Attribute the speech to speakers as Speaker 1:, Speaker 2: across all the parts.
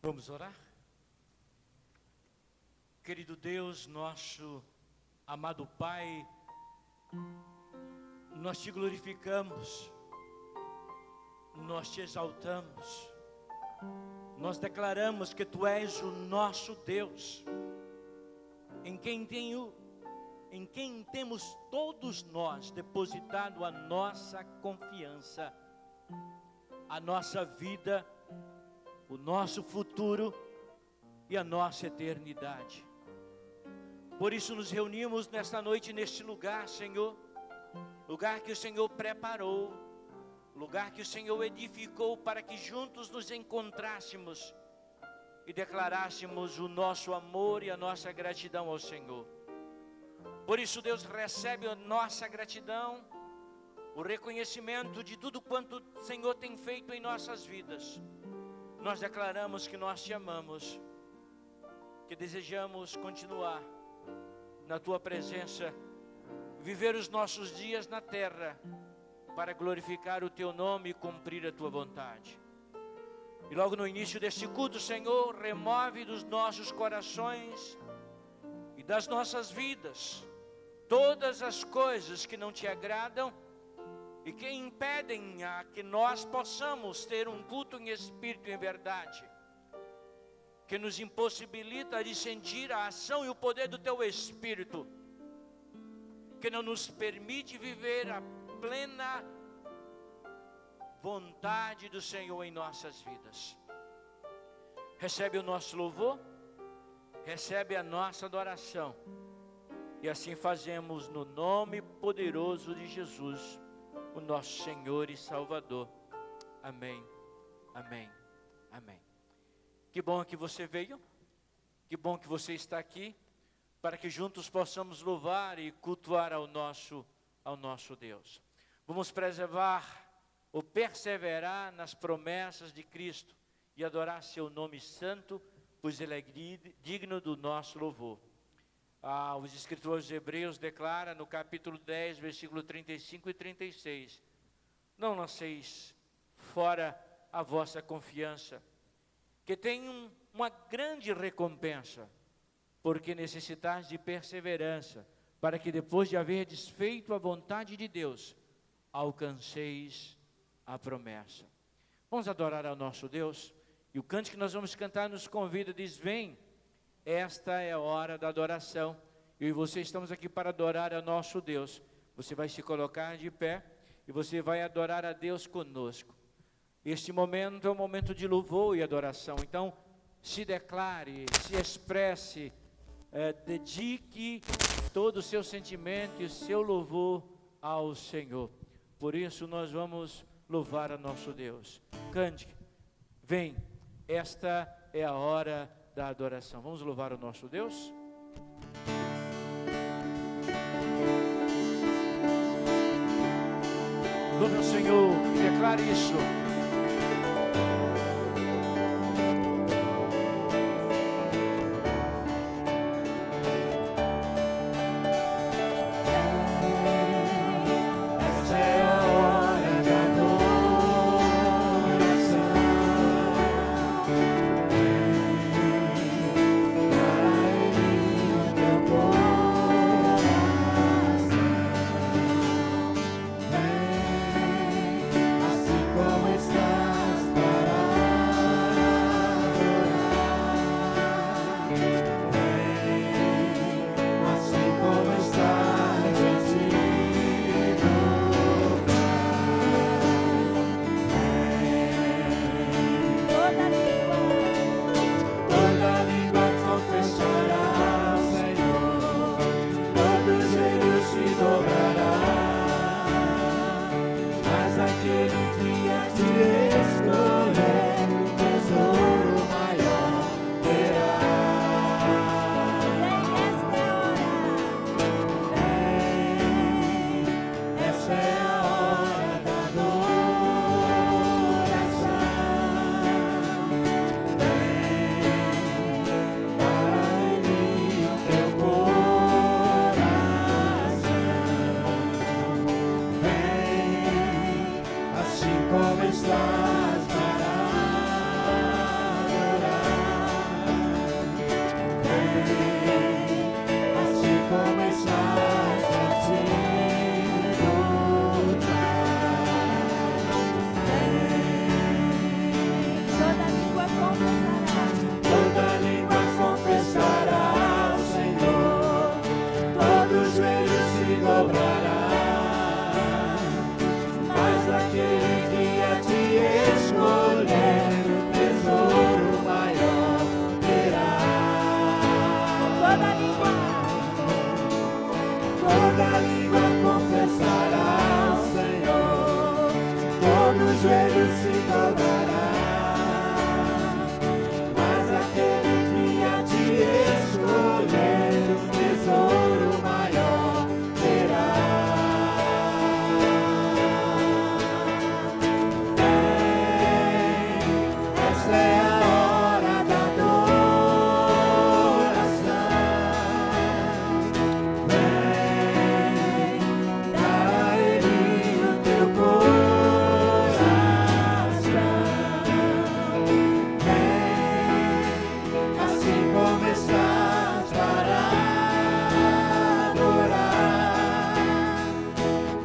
Speaker 1: Vamos orar? Querido Deus, nosso amado Pai, nós te glorificamos, nós te exaltamos, nós declaramos que Tu és o nosso Deus, em quem temos todos nós depositado a nossa confiança, a nossa vida, o nosso futuro e a nossa eternidade. Por isso nos reunimos nesta noite, neste lugar, Senhor, lugar que o Senhor preparou, lugar que o Senhor edificou para que juntos nos encontrássemos e declarássemos o nosso amor e a nossa gratidão ao Senhor. Por isso, Deus, recebe a nossa gratidão, o reconhecimento de tudo quanto o Senhor tem feito em nossas vidas. Nós declaramos que nós te amamos, que desejamos continuar na Tua presença, viver os nossos dias na terra, para glorificar o Teu nome e cumprir a Tua vontade. E logo no início deste culto, Senhor, remove dos nossos corações e das nossas vidas todas as coisas que não Te agradam e que impedem a que nós possamos ter um culto em espírito e em verdade, que nos impossibilita de sentir a ação e o poder do Teu Espírito, que não nos permite viver a plena vontade do Senhor em nossas vidas. Recebe o nosso louvor, recebe a nossa adoração, e assim fazemos no nome poderoso de Jesus, o nosso Senhor e Salvador. Amém, amém, amém. Que bom que você veio, que bom que você está aqui, para que juntos possamos louvar e cultuar ao nosso Deus. Vamos preservar ou perseverar nas promessas de Cristo e adorar seu nome santo, pois Ele é digno do nosso louvor. Os escritores hebreus declaram no capítulo 10, versículo 35 e 36: não lanceis fora a vossa confiança, que tem uma grande recompensa, porque necessitais de perseverança, para que depois de haver desfeito a vontade de Deus, alcanceis a promessa. Vamos adorar ao nosso Deus, e o cântico que nós vamos cantar nos convida, diz: vem, esta é a hora da adoração. Eu e você estamos aqui para adorar ao nosso Deus. Você vai se colocar de pé e você vai adorar a Deus conosco. Este momento é um momento de louvor e adoração. Então, se declare, se expresse, dedique todo o seu sentimento e o seu louvor ao Senhor. Por isso nós vamos louvar a nosso Deus. Cante, vem, esta é a hora da adoração. Vamos louvar o nosso Deus? Louve ao Senhor, declare isso.
Speaker 2: como estás para adorar. todo joelho se dobrará, mas aquele dia de escolher o tesouro maior terá. Essa é a hora da adoração. Vem, dá a Ele o teu coração. Vem, assim como estás para adorar.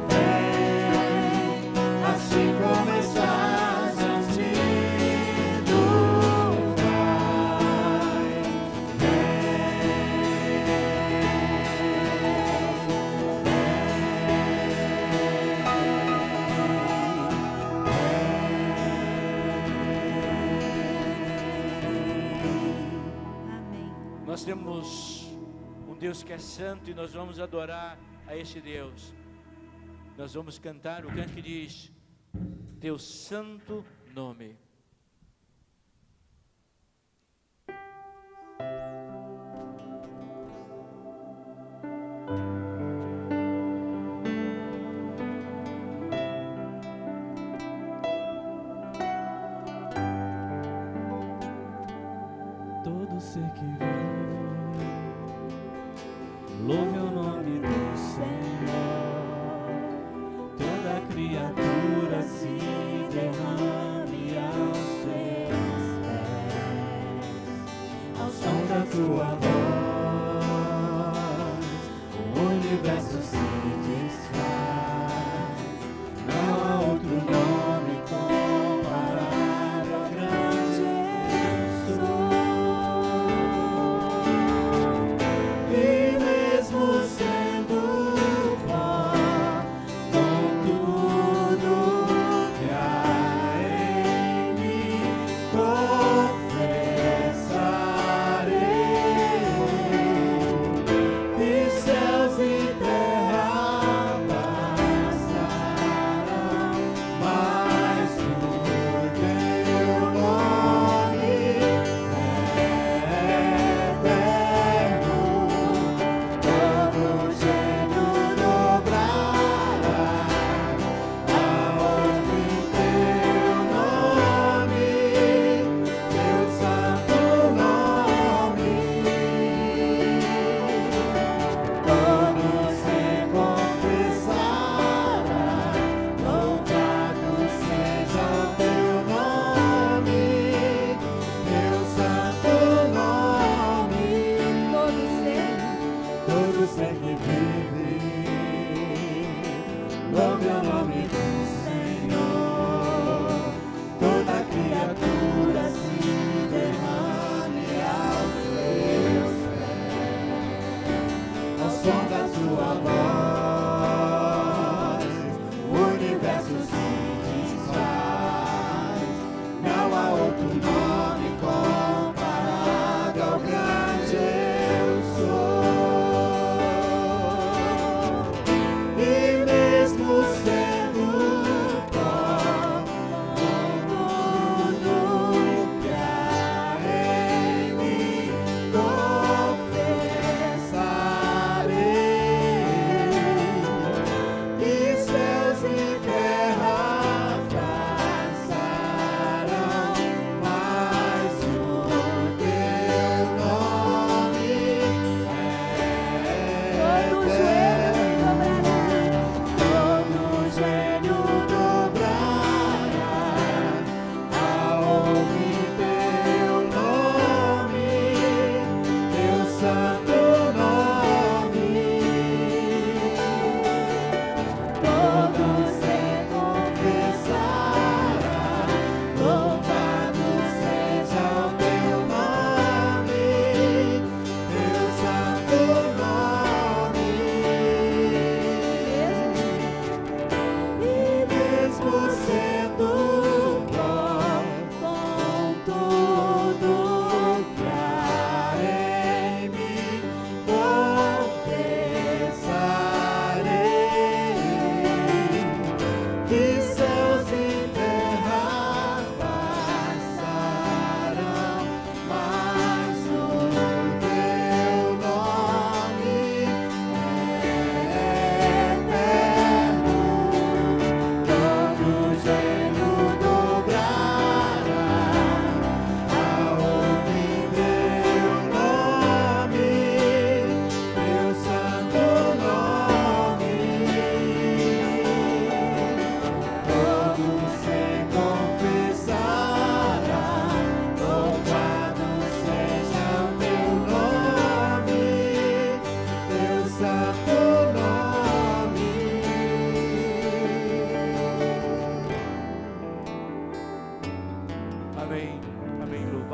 Speaker 2: Vem, assim como estás diante do Pai.
Speaker 3: Amém.
Speaker 1: Nós temos um Deus que é santo e nós vamos adorar a esse Deus. Nós vamos cantar o canto que diz: Teu santo nome.
Speaker 2: Todo ser que vive, louve o nome do Senhor. Toda criatura se derrame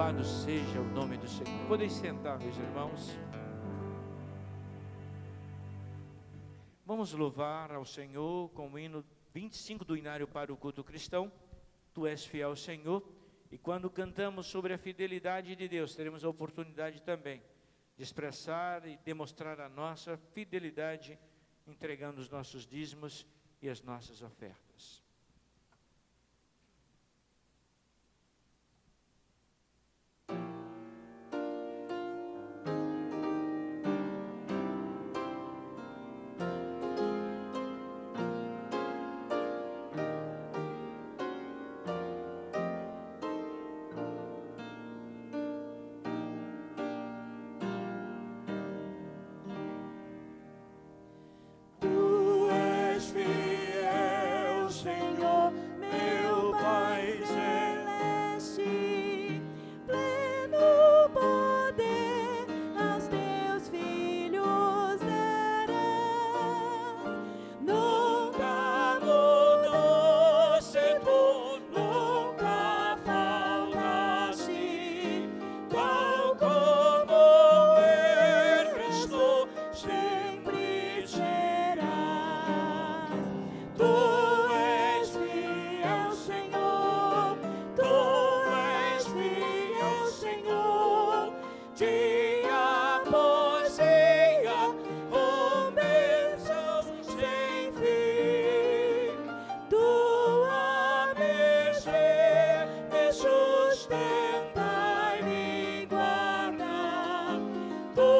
Speaker 1: Louvado seja o nome do Senhor. Podem sentar, meus irmãos. Vamos louvar ao Senhor com o hino 25 do Inário para o Culto Cristão. Tu és fiel, Senhor. E quando cantamos sobre a fidelidade de Deus, teremos a oportunidade também de expressar e demonstrar a nossa fidelidade, entregando os nossos dízimos e as nossas ofertas.
Speaker 2: Tu és fiel, Senhor, meu Pai celeste, pleno poder aos teus filhos darás. Nunca mudaste tu, nunca faltaste, tal como eres tu, sempre serás. Tu és fiel, Senhor, tu és fiel, Senhor, dia após dia, com bênçãos sem fim. Tua mercê me sustenta e me guarda. Tu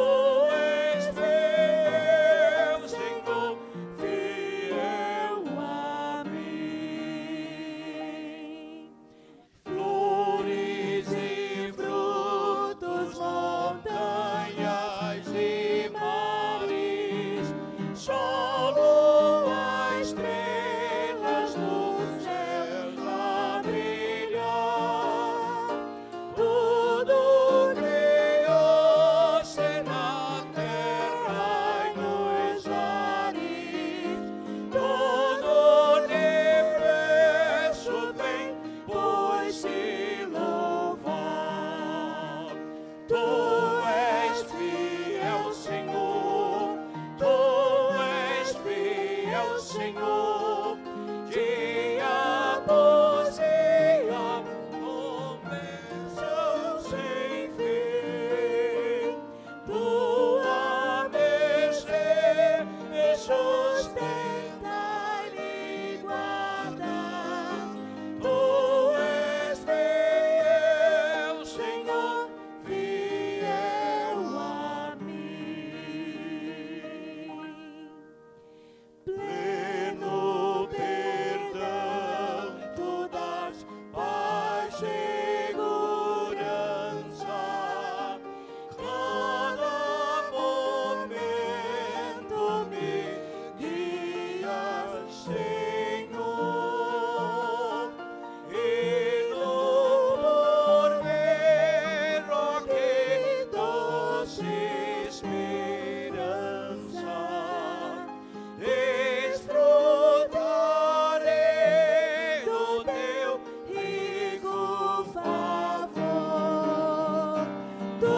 Speaker 2: és fiel, Senhor, fiel a mim. Flores e frutos, montanhas e mares, sol, lua, estrelas nos céus a brilhar. Tudo criou-se na terra e nos ares, todo o universo vem, pois se louvar. Tu és fiel, Senhor, tu és fiel, Senhor, dia após dia, com bênçãos sem fim. Tua mercê me sustenta e me guarda. Tu és fiel, Senhor, fiel a mim. Pleno perdão, tu dás paz, segurança. Cada momento me guias, Senhor. E no porvir, ó que doce esperança, desfrutarei do teu rico favor. Tu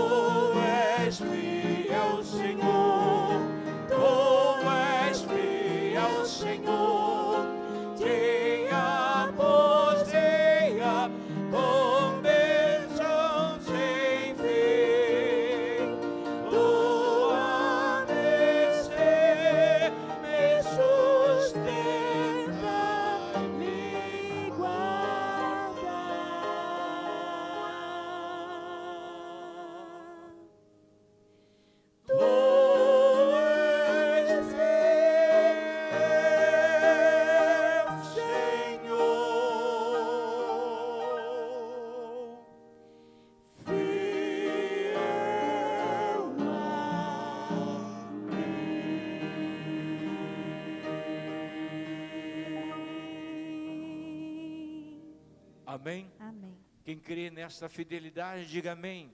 Speaker 2: és fiel, Senhor, tu és fiel, Senhor, dia após dia, com bênçãos sem fim. Tua mercê me sustenta e me guarda. Tu és fiel, Senhor, fiel a mim.
Speaker 1: Amém?
Speaker 3: Amém.
Speaker 1: Quem crê nesta fidelidade, diga amém.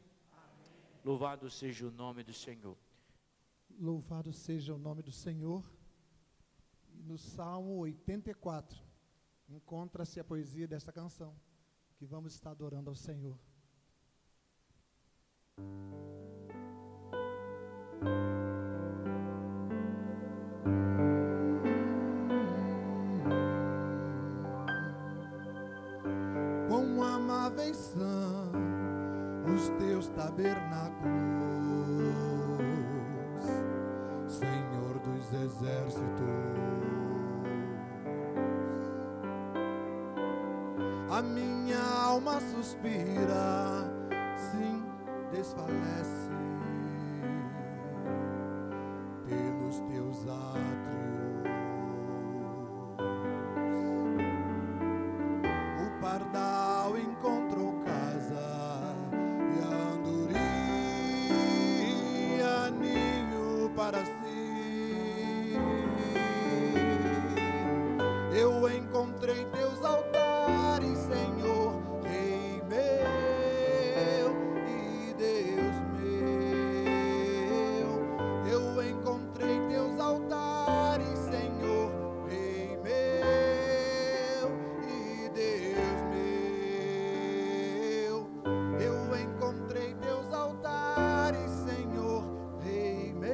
Speaker 1: Louvado seja o nome do Senhor.
Speaker 4: Louvado seja o nome do Senhor. E no Salmo 84, encontra-se a poesia desta canção, que vamos estar adorando ao Senhor. Quão amáveis são os teus tabernáculos, Senhor dos exércitos. A minha alma suspira, sim, desfalece pelos teus átrios. O pardal encontrou casa e a andorinha ninho para si. Eu encontrei teus altares, Senhor, Rei meu e Deus meu. Eu encontrei teus altares, Senhor, Rei meu e Deus meu. Eu encontrei teus altares, Senhor, Rei meu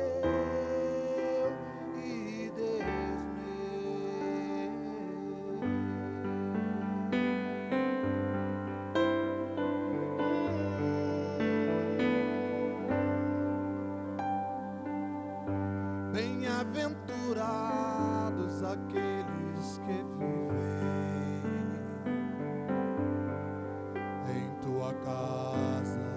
Speaker 4: e Deus meu. Bem-aventurados aqueles que vivem em tua casa,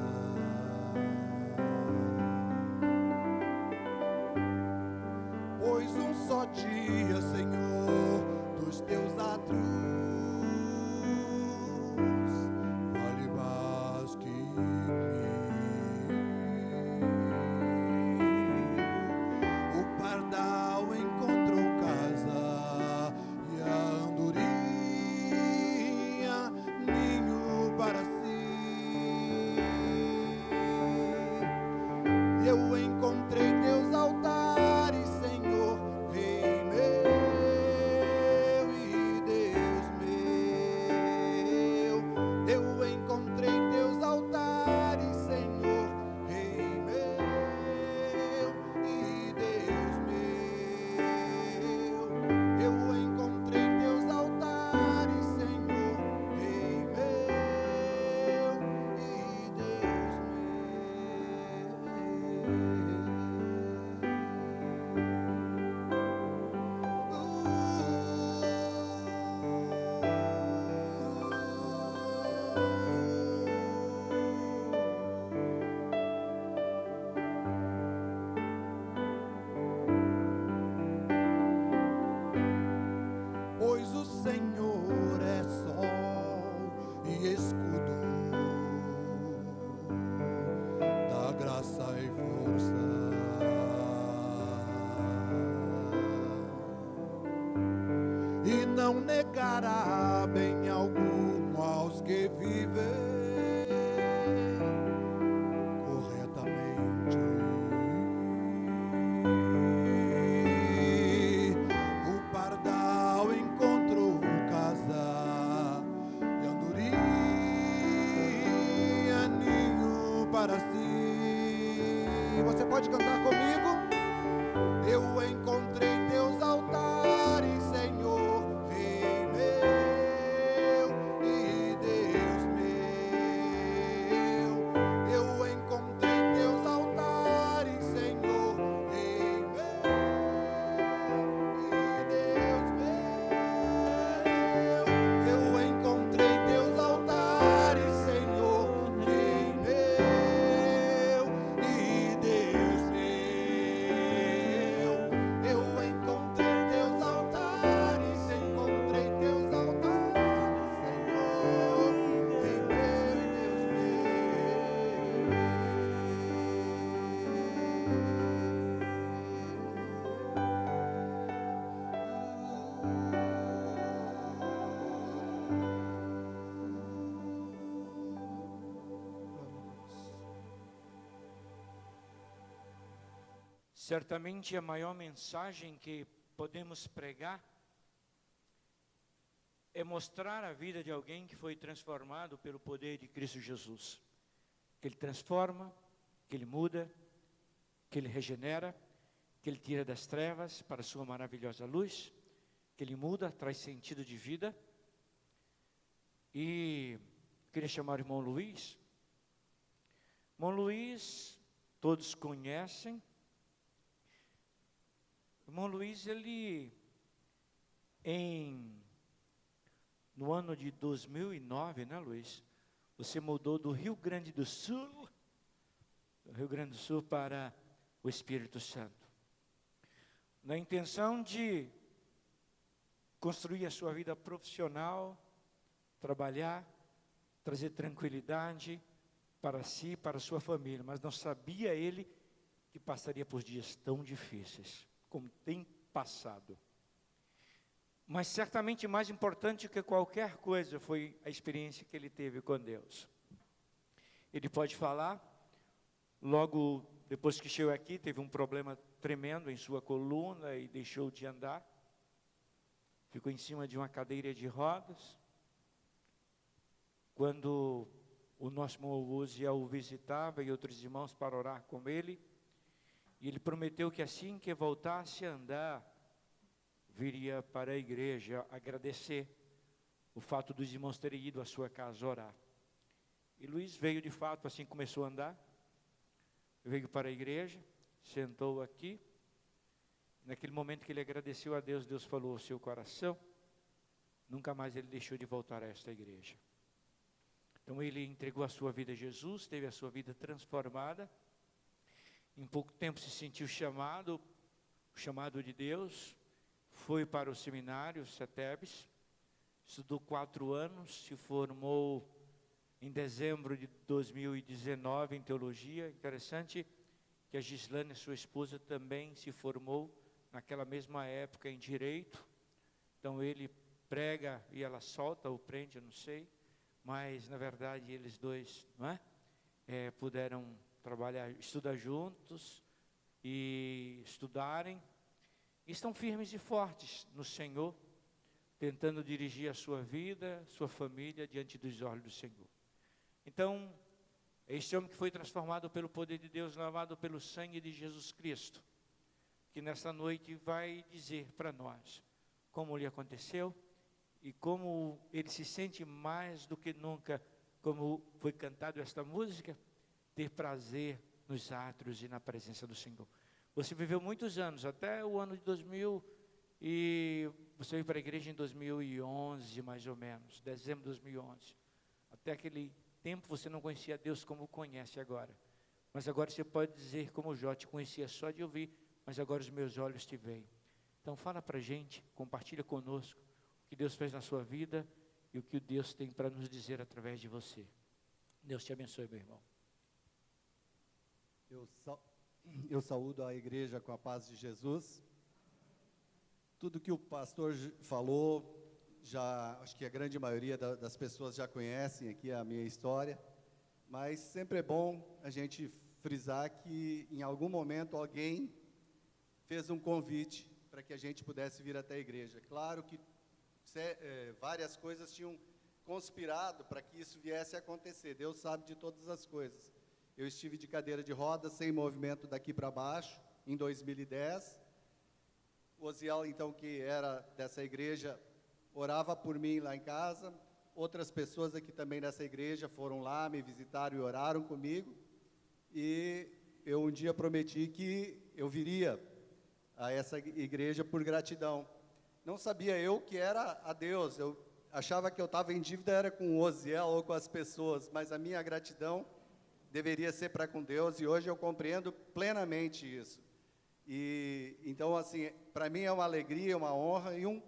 Speaker 4: pois um só dia, Senhor, dos teus átrios vale mais que o pardal encontrou casa e a andorinha ninho para si. Eu encontrei teus altares, Senhor, Rei meu e Deus meu. Eu encontrei teus altares, Senhor, Rei meu e Deus meu. Eu encontrei teus altares, Senhor, Rei meu e Deus pois o Senhor é sol e escudo, dá graça e força, e não negará bem algum aos que vivem corretamente. O pardal encontrou casa e andorinha ninho para si. Você pode cantar comigo? Eu encontrei teus altares, Senhor, Rei meu e Deus meu. Eu encontrei teus altares, Senhor, Rei meu e Deus meu. Eu encontrei teus altares, Senhor, Rei meu e Deus meu. Eu encontrei teus altares, encontrei teus altares, Senhor, Rei meu
Speaker 1: Certamente a maior mensagem que podemos pregar é mostrar a vida de alguém que foi transformado pelo poder de Cristo Jesus. Que Ele transforma, que Ele muda, que Ele regenera, que Ele tira das trevas para a sua maravilhosa luz, que Ele muda, traz sentido de vida. E queria chamar o irmão Luiz. Irmão Luiz, todos conhecem. Irmão Luiz, ele, no ano de 2009, né, Luiz? Você mudou do Rio Grande do Sul para o Espírito Santo. Na intenção de construir a sua vida profissional, trabalhar, trazer tranquilidade para si, para a sua família. Mas não sabia ele que passaria por dias tão difíceis, como tem passado. Mas certamente mais importante que qualquer coisa foi a experiência que ele teve com Deus. Ele pode falar, logo depois que chegou aqui, teve um problema tremendo em sua coluna e deixou de andar. Ficou em cima de uma cadeira de rodas. Quando o nosso irmão Uziel o visitava e outros irmãos para orar com ele, e ele prometeu que assim que voltasse a andar, viria para a igreja agradecer o fato dos irmãos terem ido à sua casa orar. E Luiz veio de fato, assim começou a andar, veio para a igreja, sentou aqui. Naquele momento que ele agradeceu a Deus, Deus falou ao seu coração, nunca mais ele deixou de voltar a esta igreja. Então ele entregou a sua vida a Jesus, teve a sua vida transformada. Em pouco tempo se sentiu chamado, o chamado de Deus. Foi para o seminário CETEBS, estudou 4 anos, se formou em dezembro de 2019 em teologia. Interessante que a Gislane, sua esposa, também se formou naquela mesma época em direito. Então ele prega e ela solta ou prende, eu não sei. Mas, na verdade, eles dois, não é? Puderam trabalhar, estudar juntos e estudarem. E estão firmes e fortes no Senhor, tentando dirigir a sua vida, sua família, diante dos olhos do Senhor. Então, este homem que foi transformado pelo poder de Deus, lavado pelo sangue de Jesus Cristo, que nesta noite vai dizer para nós como lhe aconteceu, e como ele se sente mais do que nunca, como foi cantado esta música, ter prazer nos átrios e na presença do Senhor. Você viveu muitos anos, até o ano de 2000, e você veio para a igreja em 2011, mais ou menos, dezembro de 2011. Até aquele tempo você não conhecia Deus como conhece agora. Mas agora você pode dizer, como Jó, te conhecia só de ouvir, mas agora os meus olhos te veem. Então fala para a gente, compartilha conosco, o que Deus fez na sua vida e o que Deus tem para nos dizer através de você. Deus te abençoe, meu irmão.
Speaker 5: Eu saúdo a igreja com a paz de Jesus. Tudo que o pastor falou, acho que a grande maioria das pessoas já conhecem aqui a minha história, mas sempre é bom a gente frisar que em algum momento alguém fez um convite para que a gente pudesse vir até a igreja. Claro que várias coisas tinham conspirado para que isso viesse a acontecer. Deus sabe de todas as coisas. Eu estive de cadeira de rodas, sem movimento daqui para baixo, em 2010. O Oziel, então, que era dessa igreja, orava por mim lá em casa. Outras pessoas aqui também dessa igreja foram lá, me visitaram e oraram comigo. E eu um dia prometi que eu viria a essa igreja por gratidão. Não sabia eu que era a Deus, eu achava que eu estava em dívida era com o Oziel ou com as pessoas, mas a minha gratidão deveria ser para com Deus, e hoje eu compreendo plenamente isso. E então, assim, para mim é uma alegria, uma honra e um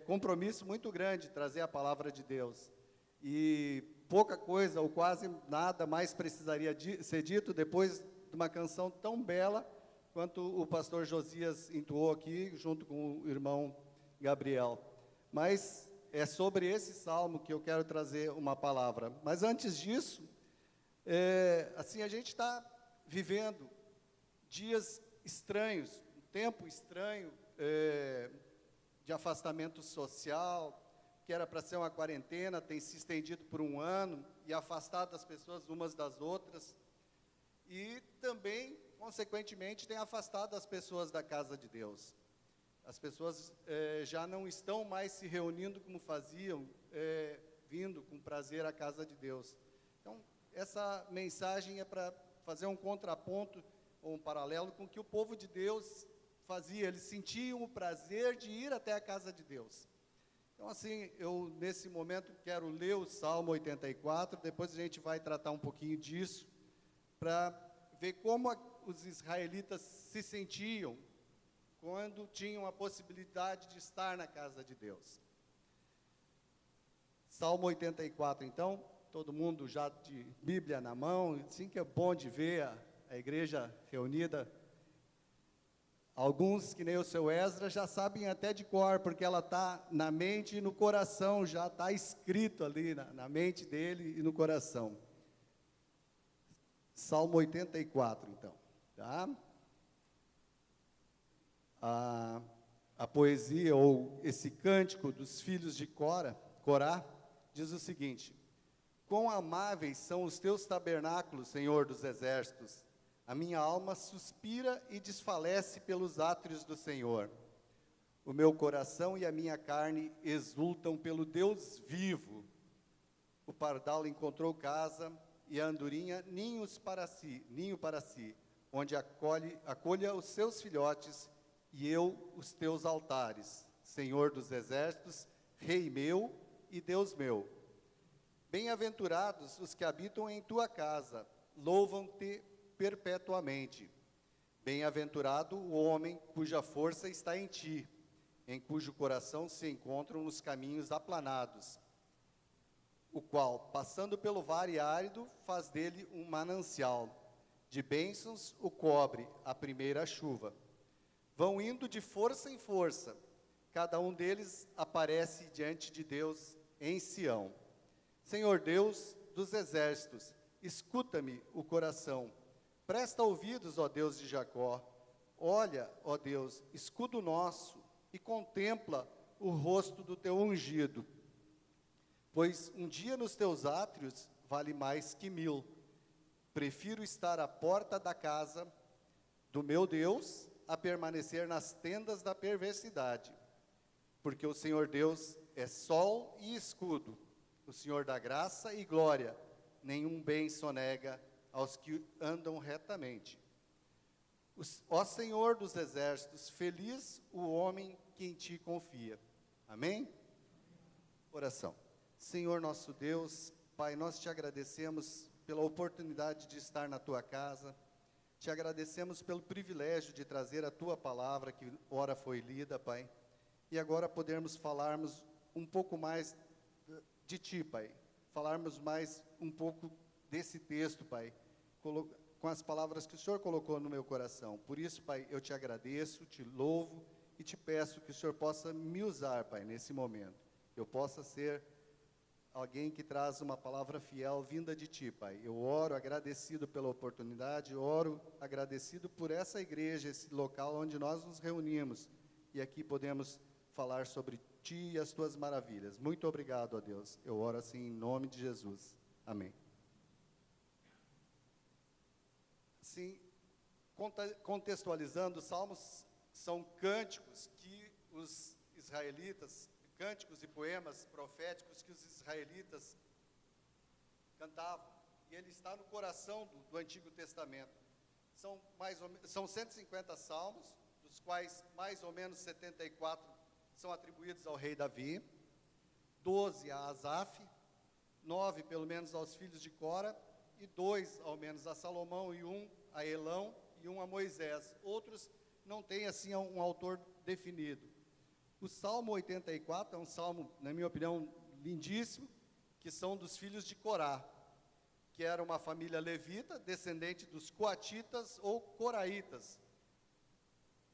Speaker 5: compromisso muito grande trazer a palavra de Deus. E pouca coisa, ou quase nada mais precisaria ser dito depois de uma canção tão bela quanto o pastor Josias entoou aqui, junto com o irmão Gabriel. Mas é sobre esse salmo que eu quero trazer uma palavra. Mas antes disso, assim, a gente está vivendo dias estranhos, um tempo estranho, de afastamento social, que era para ser uma quarentena, tem se estendido por 1 ano, e afastado as pessoas umas das outras. e também, consequentemente, tem afastado as pessoas da casa de Deus. As pessoas já não estão mais se reunindo como faziam, vindo com prazer à casa de Deus. Então, essa mensagem é para fazer um contraponto, ou um paralelo com o que o povo de Deus fazia. Eles sentiam o prazer de ir até a casa de Deus. Então, assim, eu, nesse momento, quero ler o Salmo 84, depois a gente vai tratar um pouquinho disso, para ver como os israelitas se sentiam quando tinham a possibilidade de estar na casa de Deus. Salmo 84, então, todo mundo já de Bíblia na mão, assim que é bom de ver a igreja reunida. Alguns, que nem o seu Esdras, já sabem até de cor, porque ela está na mente e no coração, já está escrito ali na mente dele e no coração. Salmo 84, então, tá? A poesia, ou esse cântico dos filhos de Corá, diz o seguinte: quão amáveis são os teus tabernáculos, Senhor dos exércitos! A minha alma suspira e desfalece pelos átrios do Senhor. O meu coração e a minha carne exultam pelo Deus vivo. O pardal encontrou casa e a andorinha ninho para si, onde acolha os seus filhotes, e eu os teus altares, Senhor dos exércitos, Rei meu e Deus meu. Bem-aventurados os que habitam em tua casa, louvam-te perpetuamente. Bem-aventurado o homem cuja força está em ti, em cujo coração se encontram os caminhos aplanados, o qual, passando pelo vale árido, faz dele um manancial. De bênçãos o cobre a primeira chuva. Vão indo de força em força, cada um deles aparece diante de Deus em Sião. Senhor Deus dos exércitos, escuta-me o coração. Presta ouvidos, ó Deus de Jacó. Olha, ó Deus, escudo nosso, e contempla o rosto do teu ungido. Pois um dia nos teus átrios vale mais que 1000. Prefiro estar à porta da casa do meu Deus a permanecer nas tendas da perversidade. Porque o Senhor Deus é sol e escudo, o Senhor dá graça e glória, nenhum bem sonega aos que andam retamente. Ó Senhor dos exércitos, feliz o homem que em ti confia. Amém? Oração. Senhor nosso Deus, Pai, nós te agradecemos pela oportunidade de estar na tua casa, te agradecemos pelo privilégio de trazer a tua palavra, que ora foi lida, Pai, e agora podermos falarmos um pouco mais de ti, Pai, falarmos mais um pouco desse texto, Pai, com as palavras que o Senhor colocou no meu coração. Por isso, Pai, eu te agradeço, te louvo e te peço que o Senhor possa me usar, Pai, nesse momento. Eu possa ser alguém que traz uma palavra fiel vinda de ti, Pai. Eu oro agradecido pela oportunidade, oro agradecido por essa igreja, esse local onde nós nos reunimos, e aqui podemos falar sobre ti e as tuas maravilhas. Muito obrigado, ó Deus. Eu oro assim em nome de Jesus. Amém. Assim, contextualizando, os salmos são cânticos que os israelitas, cânticos e poemas proféticos que os israelitas cantavam, e ele está no coração do Antigo Testamento. São 150 salmos, dos quais mais ou menos 74 são atribuídos ao rei Davi, 12 a Asaf, 9 pelo menos aos filhos de Cora, e 2 ao menos a Salomão, e 1 a Elão, e 1 a Moisés. Outros não têm assim um autor definido. O Salmo 84 é um salmo, na minha opinião, lindíssimo, que são dos filhos de Corá, que era uma família levita, descendente dos coatitas ou coraitas.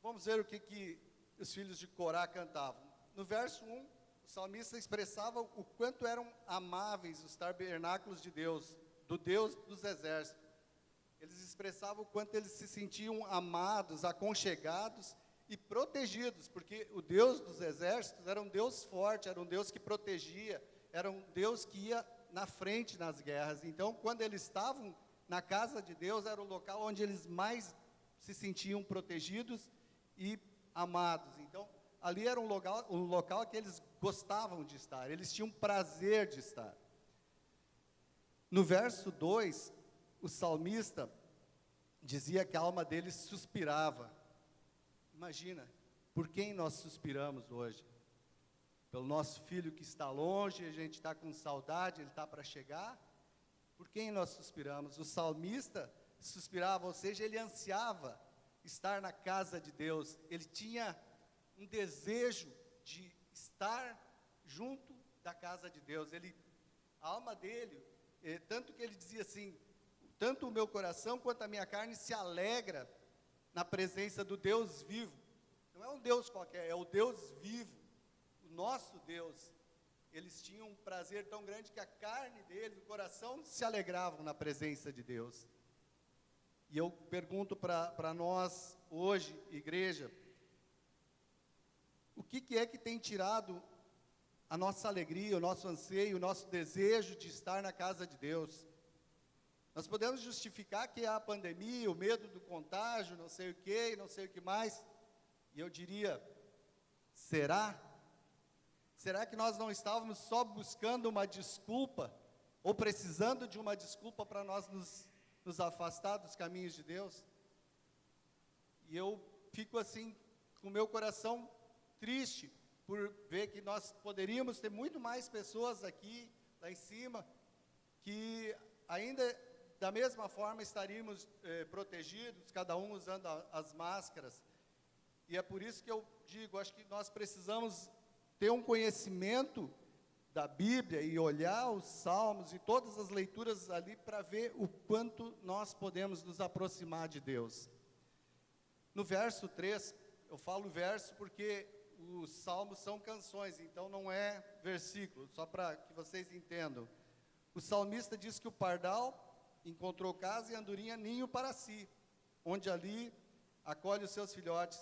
Speaker 5: Vamos ver o que os filhos de Corá cantavam. No verso 1, o salmista expressava o quanto eram amáveis os tabernáculos de Deus, do Deus dos exércitos. Eles expressavam o quanto eles se sentiam amados, aconchegados e protegidos, porque o Deus dos exércitos era um Deus forte, era um Deus que protegia, era um Deus que ia na frente nas guerras. Então, quando eles estavam na casa de Deus era o local onde eles mais se sentiam protegidos e amados. Então, ali era um local que eles gostavam de estar, eles tinham prazer de estar. No verso 2, o salmista dizia que a alma deles suspirava. Imagina, por quem nós suspiramos hoje? Pelo nosso filho que está longe, a gente está com saudade, ele está para chegar? Por quem nós suspiramos? O salmista suspirava, ou seja, ele ansiava estar na casa de Deus, ele tinha um desejo de estar junto da casa de Deus. A alma dele, tanto que ele dizia assim, tanto o meu coração quanto a minha carne se alegra na presença do Deus vivo. Não é um Deus qualquer, é o Deus vivo, o nosso Deus. Eles tinham um prazer tão grande que a carne deles, o coração, se alegravam na presença de Deus. E eu pergunto para nós hoje, igreja, o que é que tem tirado a nossa alegria, o nosso anseio, o nosso desejo de estar na casa de Deus? Nós podemos justificar que é a pandemia, o medo do contágio, não sei o que, não sei o que mais. E eu diria, será? Será que nós não estávamos só buscando uma desculpa, ou precisando de uma desculpa para nós nos afastar dos caminhos de Deus? E eu fico assim, com o meu coração triste, por ver que nós poderíamos ter muito mais pessoas aqui, lá em cima, que ainda da mesma forma estaríamos protegidos, cada um usando as máscaras. E é por isso que eu digo, acho que nós precisamos ter um conhecimento da Bíblia e olhar os salmos e todas as leituras ali para ver o quanto nós podemos nos aproximar de Deus. No verso 3, eu falo verso porque os salmos são canções, então não é versículo, só para que vocês entendam. O salmista diz que o pardal encontrou casa e andorinha ninho para si, onde ali acolhe os seus filhotes.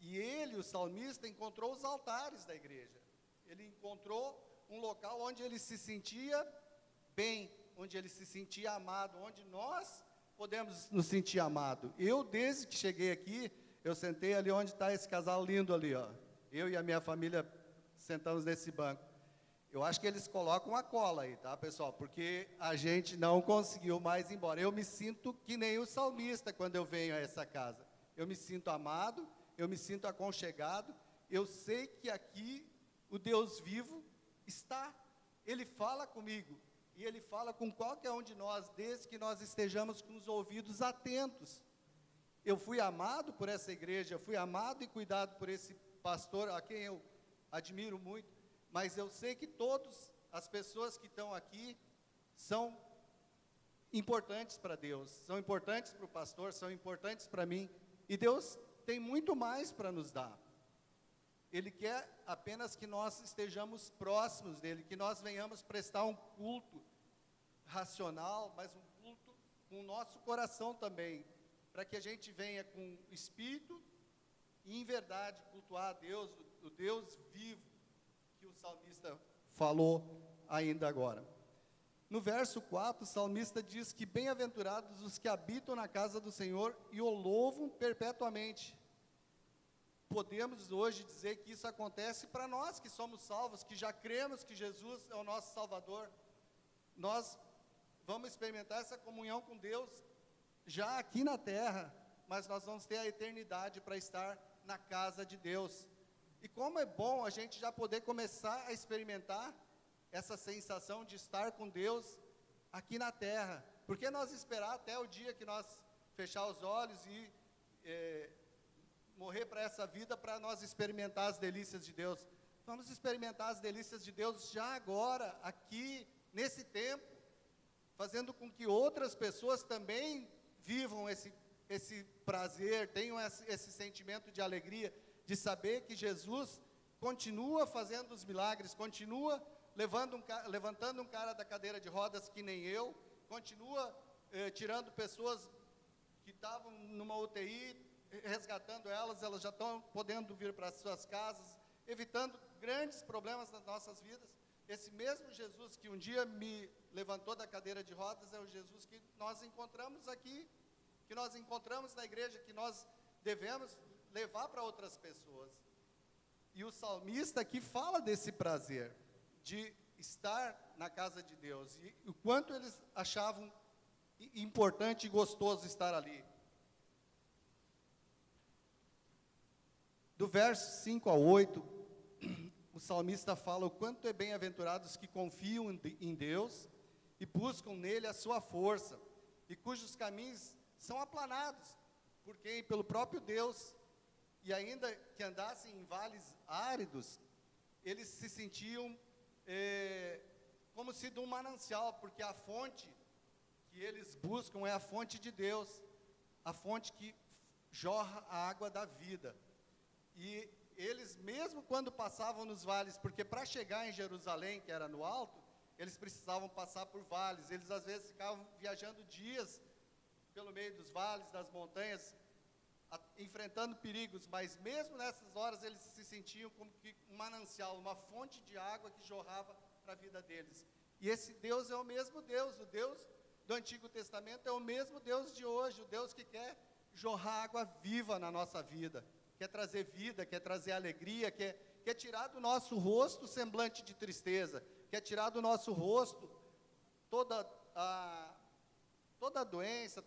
Speaker 5: E ele, o salmista, encontrou os altares da igreja. Ele encontrou um local onde ele se sentia bem, onde ele se sentia amado, onde nós podemos nos sentir amados. Eu, desde que cheguei aqui, eu sentei ali onde está esse casal lindo ali, ó. Eu e a minha família sentamos nesse banco. Eu acho que eles colocam a cola aí, tá, pessoal? Porque a gente não conseguiu mais ir embora. Eu me sinto que nem o salmista quando eu venho a essa casa. Eu me sinto amado, eu me sinto aconchegado. Eu sei que aqui o Deus vivo está. Ele fala comigo. E Ele fala com qualquer um de nós, desde que nós estejamos com os ouvidos atentos. Eu fui amado por essa igreja, eu fui amado e cuidado por esse pastor, a quem eu admiro muito, mas eu sei que todas as pessoas que estão aqui são importantes para Deus, são importantes para o pastor, são importantes para mim, e Deus tem muito mais para nos dar. Ele quer apenas que nós estejamos próximos dEle, que nós venhamos prestar um culto racional, mas um culto com o nosso coração também, para que a gente venha com espírito e em verdade cultuar a Deus, o Deus vivo, que o salmista falou ainda agora. No verso 4, o salmista diz que bem-aventurados os que habitam na casa do Senhor e o louvam perpetuamente. Podemos hoje dizer que isso acontece para nós que somos salvos, que já cremos que Jesus é o nosso Salvador. Nós vamos experimentar essa comunhão com Deus já aqui na terra, mas nós vamos ter a eternidade para estar na casa de Deus. E como é bom a gente já poder começar a experimentar essa sensação de estar com Deus aqui na terra. Por que nós esperar até o dia que nós fechar os olhos e morrer para essa vida para nós experimentar as delícias de Deus? Vamos experimentar as delícias de Deus já agora, aqui, nesse tempo, fazendo com que outras pessoas também vivam esse prazer, tenham esse sentimento de alegria, de saber que Jesus continua fazendo os milagres, continua levantando um cara da cadeira de rodas que nem eu, continua tirando pessoas que estavam numa UTI, resgatando elas já estão podendo vir para as suas casas, evitando grandes problemas nas nossas vidas. esse mesmo Jesus que um dia me levantou da cadeira de rodas é o Jesus que nós encontramos aqui, que nós encontramos na igreja, que nós devemos levar para outras pessoas. E o salmista aqui fala desse prazer de estar na casa de Deus, e o quanto eles achavam importante e gostoso estar ali. Do verso 5 a 8, o salmista fala o quanto é bem-aventurados que confiam em Deus e buscam nele a sua força, e cujos caminhos são aplanados por quem? Pelo próprio Deus. E ainda que andassem em vales áridos, eles se sentiam como se de um manancial, porque a fonte que eles buscam é a fonte de Deus, a fonte que jorra a água da vida. E eles, mesmo quando passavam nos vales, porque para chegar em Jerusalém, que era no alto, eles precisavam passar por vales, eles às vezes ficavam viajando dias pelo meio dos vales, das montanhas, enfrentando perigos, mas mesmo nessas horas eles se sentiam como que um manancial, uma fonte de água que jorrava para a vida deles. E esse Deus é o mesmo Deus, o Deus do Antigo Testamento é o mesmo Deus de hoje, o Deus que quer jorrar água viva na nossa vida, quer trazer vida, quer trazer alegria, quer tirar do nosso rosto o semblante de tristeza, quer tirar do nosso rosto toda a doença,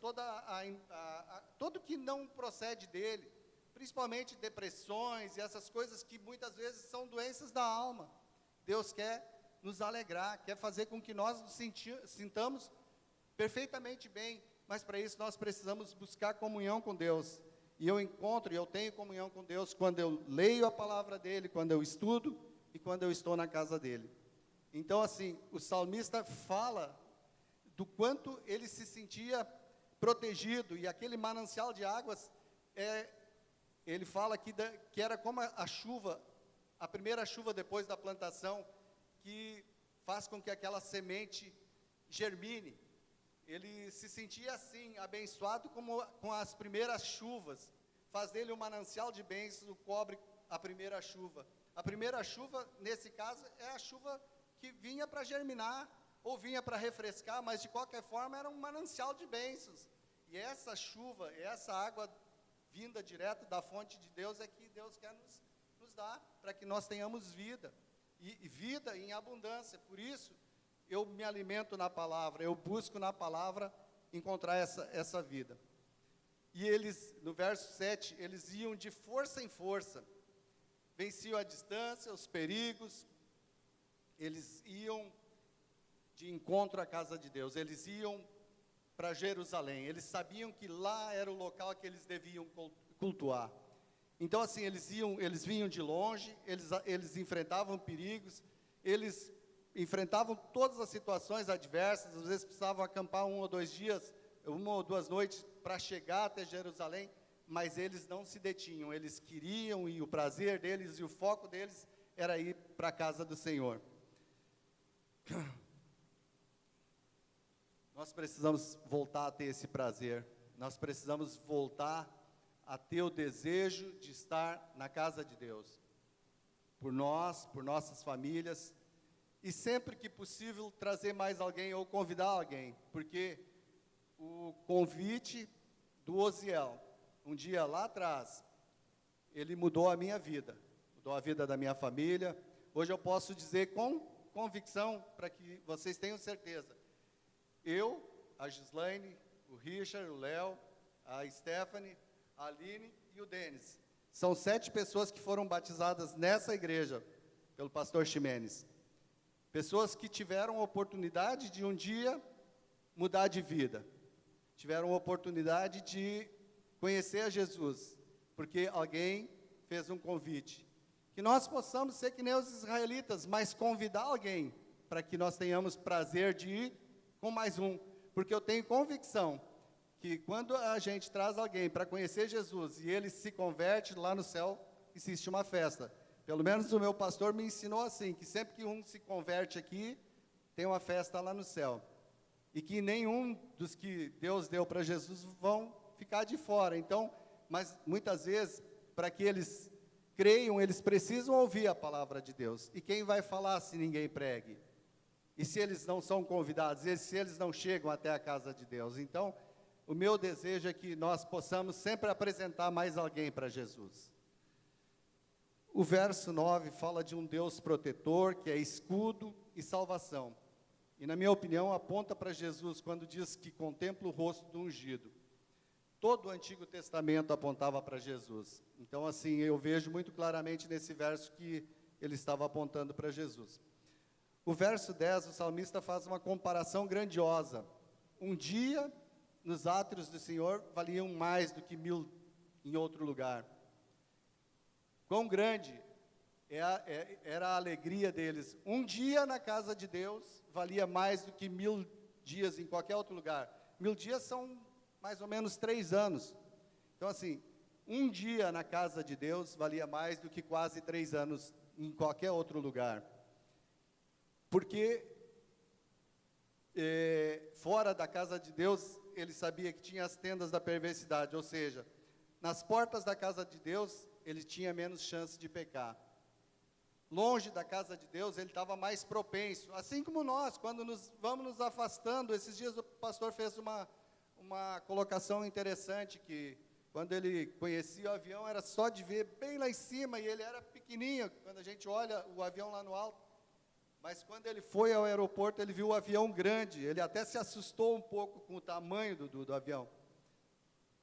Speaker 5: tudo que não procede dele, principalmente depressões e essas coisas que muitas vezes são doenças da alma. Deus quer nos alegrar, quer fazer com que nós nos sintamos perfeitamente bem, mas para isso nós precisamos buscar comunhão com Deus. E eu tenho comunhão com Deus quando eu leio a palavra dele, quando eu estudo e quando eu estou na casa dele. Então, assim, o salmista fala do quanto ele se sentia protegido, e aquele manancial de águas, ele fala que era como a chuva, a primeira chuva depois da plantação, que faz com que aquela semente germine. Ele se sentia assim, abençoado como com as primeiras chuvas, faz dele um manancial de bênçãos, cobre a primeira chuva. A primeira chuva, nesse caso, é a chuva que vinha para germinar, ou vinha para refrescar, mas de qualquer forma era um manancial de bênçãos. E essa chuva, essa água vinda direto da fonte de Deus é que Deus quer nos dar, para que nós tenhamos vida, e vida em abundância. Por isso, eu me alimento na palavra, eu busco na palavra encontrar essa vida. E eles, no verso 7, eles iam de força em força, venciam a distância, os perigos, eles iam de encontro à casa de Deus, eles iam para Jerusalém, eles sabiam que lá era o local que eles deviam cultuar. Então, assim, eles vinham de longe, eles enfrentavam perigos, eles enfrentavam todas as situações adversas, às vezes precisavam acampar 1 ou 2 dias, 1 ou 2 noites para chegar até Jerusalém, mas eles não se detinham, eles queriam, e o prazer deles e o foco deles era ir para a casa do Senhor. Nós precisamos voltar a ter esse prazer, nós precisamos voltar a ter o desejo de estar na casa de Deus, por nós, por nossas famílias, e sempre que possível trazer mais alguém ou convidar alguém, porque o convite do Osiel, um dia lá atrás, ele mudou a minha vida, mudou a vida da minha família. Hoje eu posso dizer com convicção, para que vocês tenham certeza, eu, a Gislaine, o Richard, o Léo, a Stephanie, a Aline e o Denis, são 7 pessoas que foram batizadas nessa igreja, pelo pastor Ximenes. Pessoas que tiveram a oportunidade de um dia mudar de vida, tiveram a oportunidade de conhecer a Jesus, porque alguém fez um convite. Que nós possamos ser que nem os israelitas, mas convidar alguém, para que nós tenhamos prazer de ir com mais um, porque eu tenho convicção que quando a gente traz alguém para conhecer Jesus, e ele se converte, lá no céu existe uma festa. Pelo menos o meu pastor me ensinou assim, que sempre que um se converte aqui, tem uma festa lá no céu. E que nenhum dos que Deus deu para Jesus vão ficar de fora. Então, mas muitas vezes, para que eles creiam, eles precisam ouvir a palavra de Deus. E quem vai falar se ninguém pregue? E se eles não são convidados? E se eles não chegam até a casa de Deus? Então, o meu desejo é que nós possamos sempre apresentar mais alguém para Jesus. O verso 9 fala de um Deus protetor, que é escudo e salvação. E, na minha opinião, aponta para Jesus quando diz que contempla o rosto do ungido. Todo o Antigo Testamento apontava para Jesus. Então, assim, eu vejo muito claramente nesse verso que ele estava apontando para Jesus. O verso 10, o salmista faz uma comparação grandiosa. Um dia, nos átrios do Senhor, valiam mais do que 1000 em outro lugar. Quão grande era a alegria deles. Um dia na casa de Deus valia mais do que 1000 dias em qualquer outro lugar. 1000 dias são mais ou menos 3 anos. Então, assim, um dia na casa de Deus valia mais do que quase 3 anos em qualquer outro lugar. Porque fora da casa de Deus, ele sabia que tinha as tendas da perversidade, ou seja, nas portas da casa de Deus, ele tinha menos chance de pecar. Longe da casa de Deus, ele estava mais propenso. Assim como nós, quando vamos nos afastando, esses dias o pastor fez uma colocação interessante, que quando ele conhecia o avião, era só de ver bem lá em cima, e ele era pequenininho, quando a gente olha o avião lá no alto. Mas quando ele foi ao aeroporto, ele viu o avião grande, ele até se assustou um pouco com o tamanho do avião.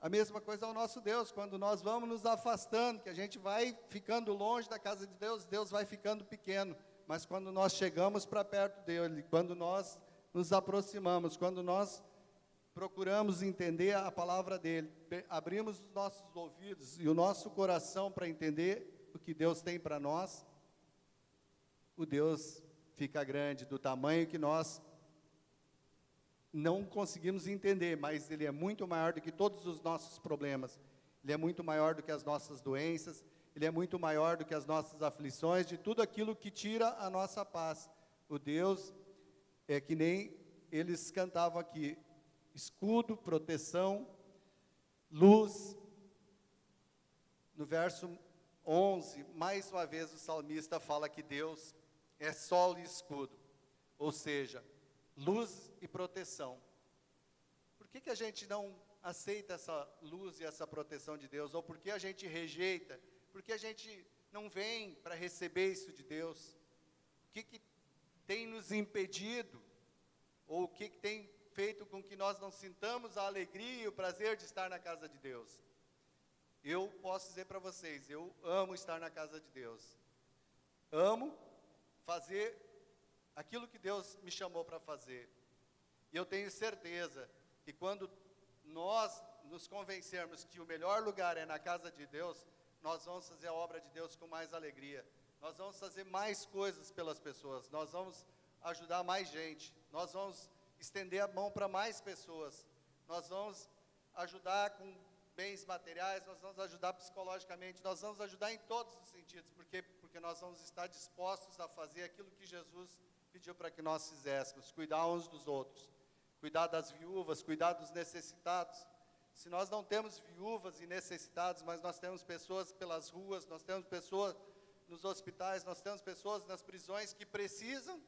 Speaker 5: A mesma coisa ao nosso Deus, quando nós vamos nos afastando, que a gente vai ficando longe da casa de Deus, Deus vai ficando pequeno. Mas quando nós chegamos para perto dele, quando nós nos aproximamos, quando nós procuramos entender a palavra dele, abrimos os nossos ouvidos e o nosso coração para entender o que Deus tem para nós, o Deus fica grande, do tamanho que nós não conseguimos entender, mas ele é muito maior do que todos os nossos problemas, ele é muito maior do que as nossas doenças, ele é muito maior do que as nossas aflições, de tudo aquilo que tira a nossa paz. O Deus é que nem eles cantavam aqui, escudo, proteção, luz. No verso 11, mais uma vez o salmista fala que Deus é sol e escudo, ou seja, luz e proteção. Por que a gente não aceita essa luz e essa proteção de Deus? Ou por que a gente rejeita? Por que a gente não vem para receber isso de Deus? O que tem nos impedido? Ou o que tem feito com que nós não sintamos a alegria e o prazer de estar na casa de Deus? Eu posso dizer para vocês, eu amo estar na casa de Deus. Amo fazer aquilo que Deus me chamou para fazer. E eu tenho certeza que quando nós nos convencermos que o melhor lugar é na casa de Deus, nós vamos fazer a obra de Deus com mais alegria. Nós vamos fazer mais coisas pelas pessoas. Nós vamos ajudar mais gente. Nós vamos estender a mão para mais pessoas. Nós vamos ajudar com bens materiais, nós vamos ajudar psicologicamente, nós vamos ajudar em todos os sentidos, porque nós vamos estar dispostos a fazer aquilo que Jesus pediu para que nós fizéssemos, cuidar uns dos outros, cuidar das viúvas, cuidar dos necessitados. Se nós não temos viúvas e necessitados, mas nós temos pessoas pelas ruas, nós temos pessoas nos hospitais, nós temos pessoas nas prisões que precisam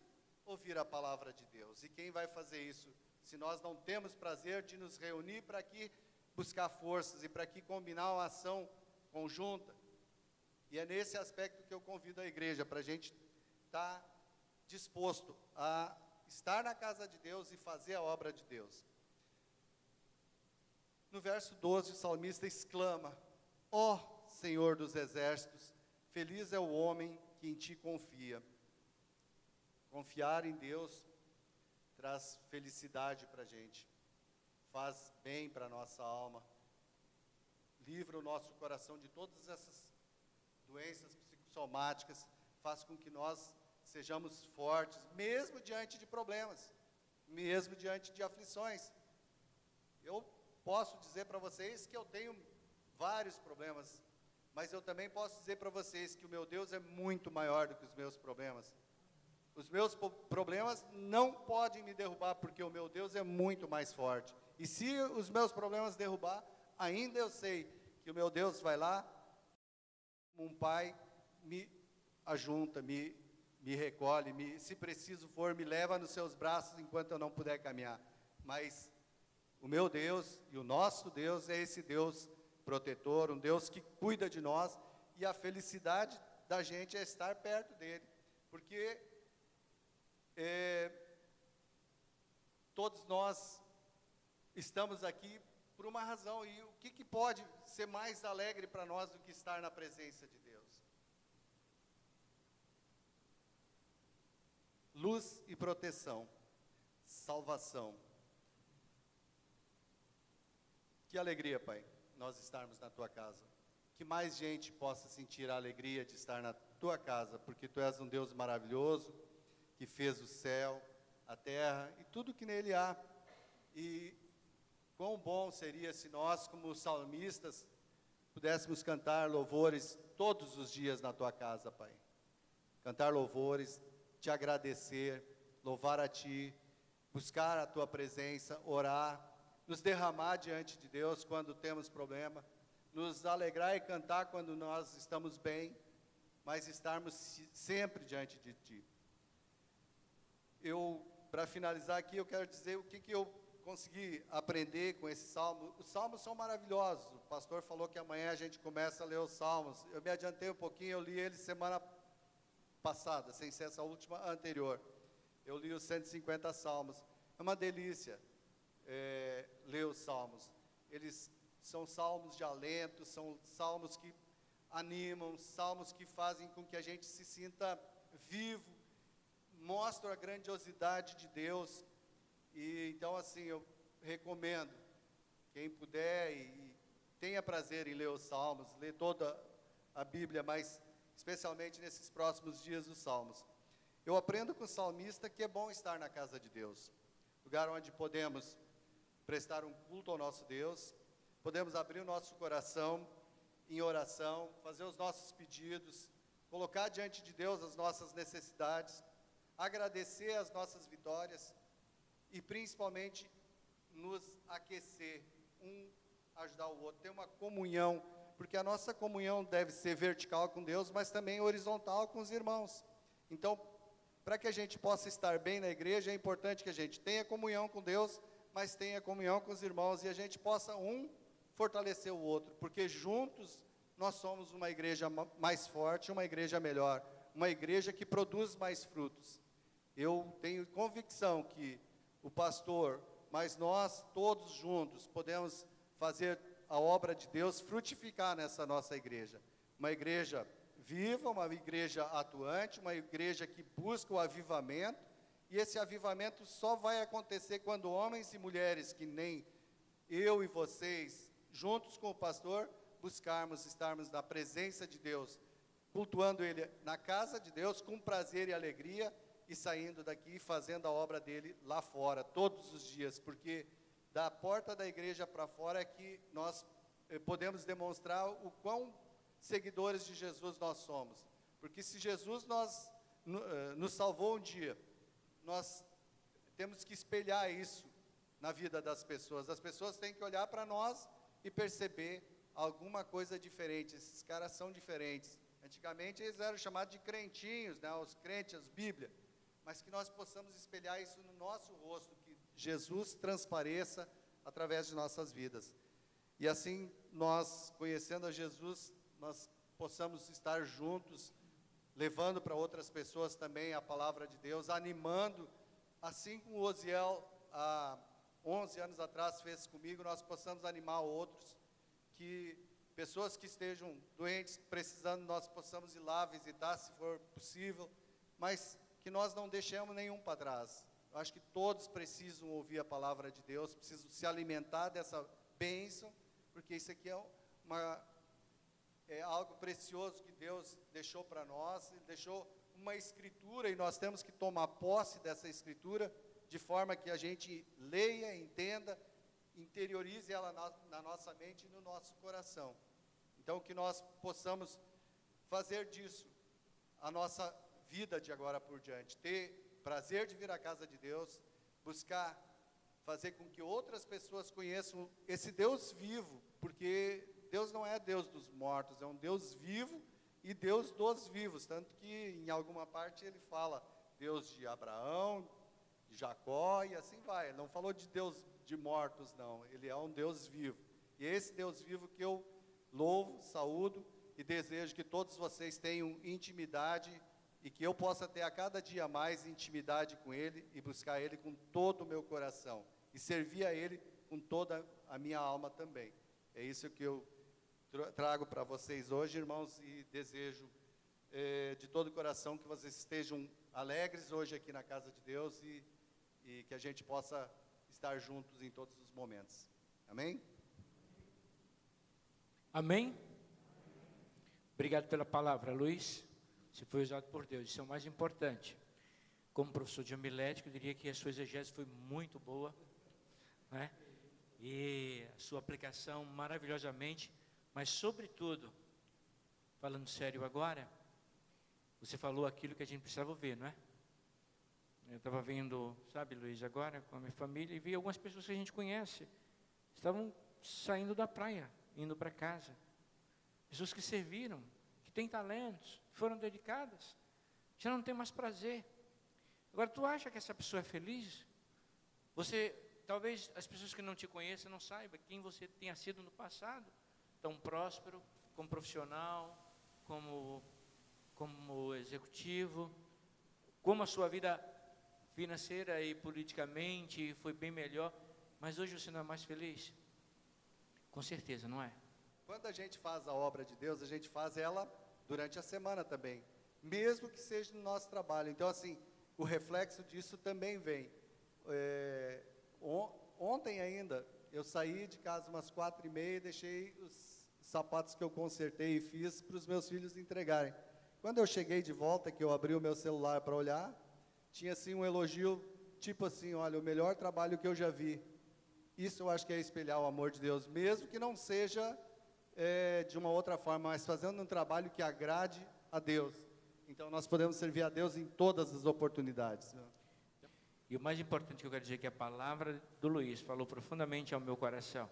Speaker 5: ouvir a palavra de Deus. E quem vai fazer isso, se nós não temos prazer de nos reunir para aqui buscar forças e para aqui combinar uma ação conjunta? E é nesse aspecto que eu convido a igreja, para a gente estar disposto a estar na casa de Deus e fazer a obra de Deus. No verso 12, o salmista exclama: ó Senhor dos exércitos, feliz é o homem que em ti confia. Confiar em Deus traz felicidade para a gente, faz bem para a nossa alma, livra o nosso coração de todas essas doenças psicossomáticas, faz com que nós sejamos fortes, mesmo diante de problemas, mesmo diante de aflições. Eu posso dizer para vocês que eu tenho vários problemas, mas eu também posso dizer para vocês que o meu Deus é muito maior do que os meus problemas. Os meus problemas não podem me derrubar, porque o meu Deus é muito mais forte. E se os meus problemas derrubar, ainda eu sei que o meu Deus vai lá Um pai me ajunta, me recolhe, se preciso for, me leva nos seus braços enquanto eu não puder caminhar. Mas o meu Deus e o nosso Deus é esse Deus protetor, um Deus que cuida de nós, e a felicidade da gente é estar perto dele, porque todos nós estamos aqui por uma razão, e o que pode ser mais alegre para nós do que estar na presença de Deus? Luz e proteção, salvação. Que alegria, Pai, nós estarmos na Tua casa. Que mais gente possa sentir a alegria de estar na Tua casa, porque Tu és um Deus maravilhoso, que fez o céu, a terra e tudo que nele há. E quão bom seria se nós, como salmistas, pudéssemos cantar louvores todos os dias na Tua casa, Pai. Cantar louvores, Te agradecer, louvar a Ti, buscar a Tua presença, orar, nos derramar diante de Deus quando temos problema, nos alegrar e cantar quando nós estamos bem, mas estarmos sempre diante de Ti. Para finalizar aqui, eu quero dizer o que eu consegui aprender com esse salmo. Os salmos são maravilhosos. O pastor falou que amanhã a gente começa a ler os salmos. Eu me adiantei um pouquinho, eu li eles semana passada, sem ser essa última anterior. Eu li os 150 salmos. É uma delícia ler os salmos. Eles são salmos de alento, são salmos que animam, salmos que fazem com que a gente se sinta vivo, mostram a grandiosidade de Deus. E então, assim, eu recomendo, quem puder e tenha prazer em ler os salmos, ler toda a Bíblia, mas especialmente nesses próximos dias dos salmos. Eu aprendo com o salmista que é bom estar na casa de Deus, lugar onde podemos prestar um culto ao nosso Deus, podemos abrir o nosso coração em oração, fazer os nossos pedidos, colocar diante de Deus as nossas necessidades, agradecer as nossas vitórias e principalmente nos aquecer, um ajudar o outro, ter uma comunhão, porque a nossa comunhão deve ser vertical com Deus, mas também horizontal com os irmãos. Então, para que a gente possa estar bem na igreja, é importante que a gente tenha comunhão com Deus, mas tenha comunhão com os irmãos, e a gente possa fortalecer o outro, porque juntos nós somos uma igreja mais forte, uma igreja melhor, uma igreja que produz mais frutos. Eu tenho convicção que o pastor, mas nós todos juntos podemos fazer a obra de Deus frutificar nessa nossa igreja. Uma igreja viva, uma igreja atuante, uma igreja que busca o avivamento, e esse avivamento só vai acontecer quando homens e mulheres, que nem eu e vocês, juntos com o pastor, buscarmos estarmos na presença de Deus, cultuando Ele na casa de Deus, com prazer e alegria, e saindo daqui e fazendo a obra dele lá fora, todos os dias, porque da porta da igreja para fora é que nós podemos demonstrar o quão seguidores de Jesus nós somos. Porque se Jesus nos salvou um dia, nós temos que espelhar isso na vida das pessoas. As pessoas têm que olhar para nós e perceber alguma coisa diferente. Esses caras são diferentes. Antigamente eles eram chamados de crentinhos, né? Os crentes, as Bíblias. Mas que nós possamos espelhar isso no nosso rosto, que Jesus transpareça através de nossas vidas. E assim, nós, conhecendo a Jesus, nós possamos estar juntos, levando para outras pessoas também a palavra de Deus, animando, assim como o Osiel, há 11 anos atrás, fez comigo, nós possamos animar outros, que pessoas que estejam doentes, precisando, nós possamos ir lá visitar, se for possível, mas que nós não deixemos nenhum para trás. Eu acho que todos precisam ouvir a palavra de Deus, precisam se alimentar dessa bênção, porque isso aqui é algo precioso que Deus deixou para nós. Ele deixou uma escritura e nós temos que tomar posse dessa escritura, de forma que a gente leia, entenda, interiorize ela na nossa mente e no nosso coração. Então, que nós possamos fazer disso a nossa vida de agora por diante, ter prazer de vir à casa de Deus, buscar fazer com que outras pessoas conheçam esse Deus vivo, porque Deus não é Deus dos mortos, é um Deus vivo e Deus dos vivos, tanto que em alguma parte ele fala Deus de Abraão, de Jacó e assim vai. Ele não falou de Deus de mortos, não. Ele é um Deus vivo. E é esse Deus vivo que eu louvo, saúdo e desejo que todos vocês tenham intimidade e que eu possa ter a cada dia mais intimidade com Ele e buscar Ele com todo o meu coração e servir a Ele com toda a minha alma também. É isso que eu trago para vocês hoje, irmãos, e desejo de todo o coração que vocês estejam alegres hoje aqui na casa de Deus e que a gente possa estar juntos em todos os momentos. Amém?
Speaker 1: Amém? Obrigado pela palavra, Luiz. Você foi usado por Deus, isso é o mais importante. Como professor de homilética, eu diria que a sua exegese foi muito boa, né? E a sua aplicação maravilhosamente, mas sobretudo, falando sério agora, você falou aquilo que a gente precisava ouvir, não é? Eu estava vendo, sabe, Luiz, agora com a minha família, e vi algumas pessoas que a gente conhece, estavam saindo da praia, indo para casa. Pessoas que serviram, que têm talentos, foram dedicadas, já não tem mais prazer. Agora, tu acha que essa pessoa é feliz? Você, talvez as pessoas que não te conheçam não saibam quem você tenha sido no passado, tão próspero, como profissional, como executivo, como a sua vida financeira e politicamente foi bem melhor, mas hoje você não é mais feliz? Com certeza, não é?
Speaker 5: Quando a gente faz a obra de Deus, a gente faz ela durante a semana também, mesmo que seja no nosso trabalho. Então, assim, o reflexo disso também vem. Ontem ainda, eu saí de casa umas 4h30 e deixei os sapatos que eu consertei e fiz para os meus filhos entregarem. Quando eu cheguei de volta, que eu abri o meu celular para olhar, tinha assim um elogio, tipo assim, olha, o melhor trabalho que eu já vi. Isso eu acho que é espelhar o amor de Deus, mesmo que não seja de uma outra forma, mas fazendo um trabalho que agrade a Deus. Então nós podemos servir a Deus em todas as oportunidades.
Speaker 1: E o mais importante que eu quero dizer é que a palavra do Luiz falou profundamente ao meu coração,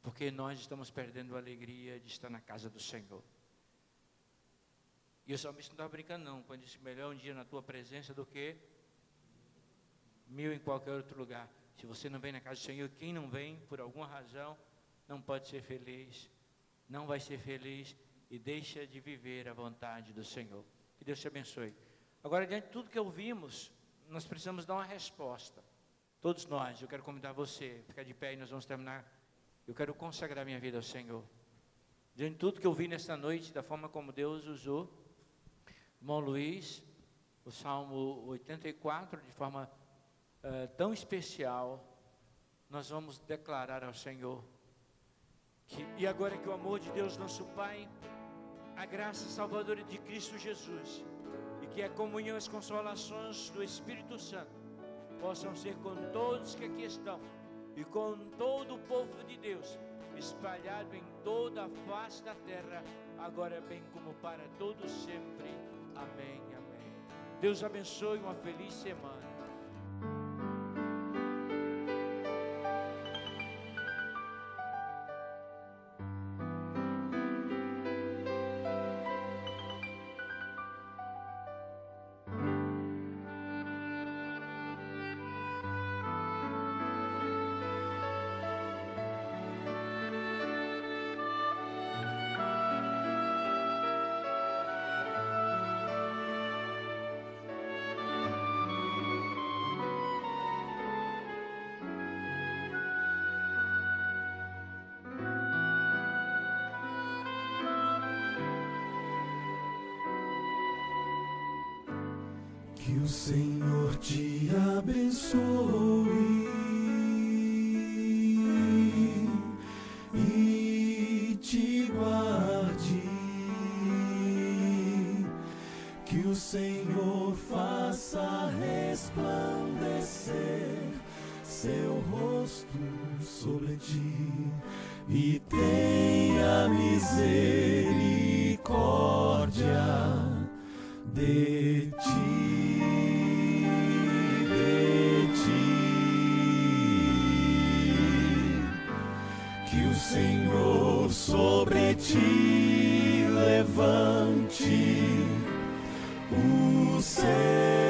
Speaker 1: porque nós estamos perdendo a alegria de estar na casa do Senhor. E o salmista não estava brincando não, quando disse, melhor um dia na tua presença do que 1000 em qualquer outro lugar. Se você não vem na casa do Senhor, quem não vem, por alguma razão, não pode ser feliz, não vai ser feliz e deixa de viver a vontade do Senhor. Que Deus te abençoe. Agora, diante de tudo que ouvimos, nós precisamos dar uma resposta. Todos nós, eu quero convidar você a ficar de pé e nós vamos terminar. Eu quero consagrar minha vida ao Senhor. Diante de tudo que eu vi nesta noite, da forma como Deus usou, irmão Luiz, o Salmo 84, de forma tão especial, nós vamos declarar ao Senhor e agora que o amor de Deus nosso Pai, a graça salvadora de Cristo Jesus e que a comunhão e as consolações do Espírito Santo possam ser com todos que aqui estão e com todo o povo de Deus espalhado em toda a face da terra, agora bem como para todos sempre. Amém, amém. Deus abençoe, uma feliz semana.
Speaker 2: Que o Senhor te abençoe e te guarde. Que o Senhor faça resplandecer seu rosto sobre ti e tenha misericórdia de ti. Que o Senhor sobre ti levante ti, o Senhor.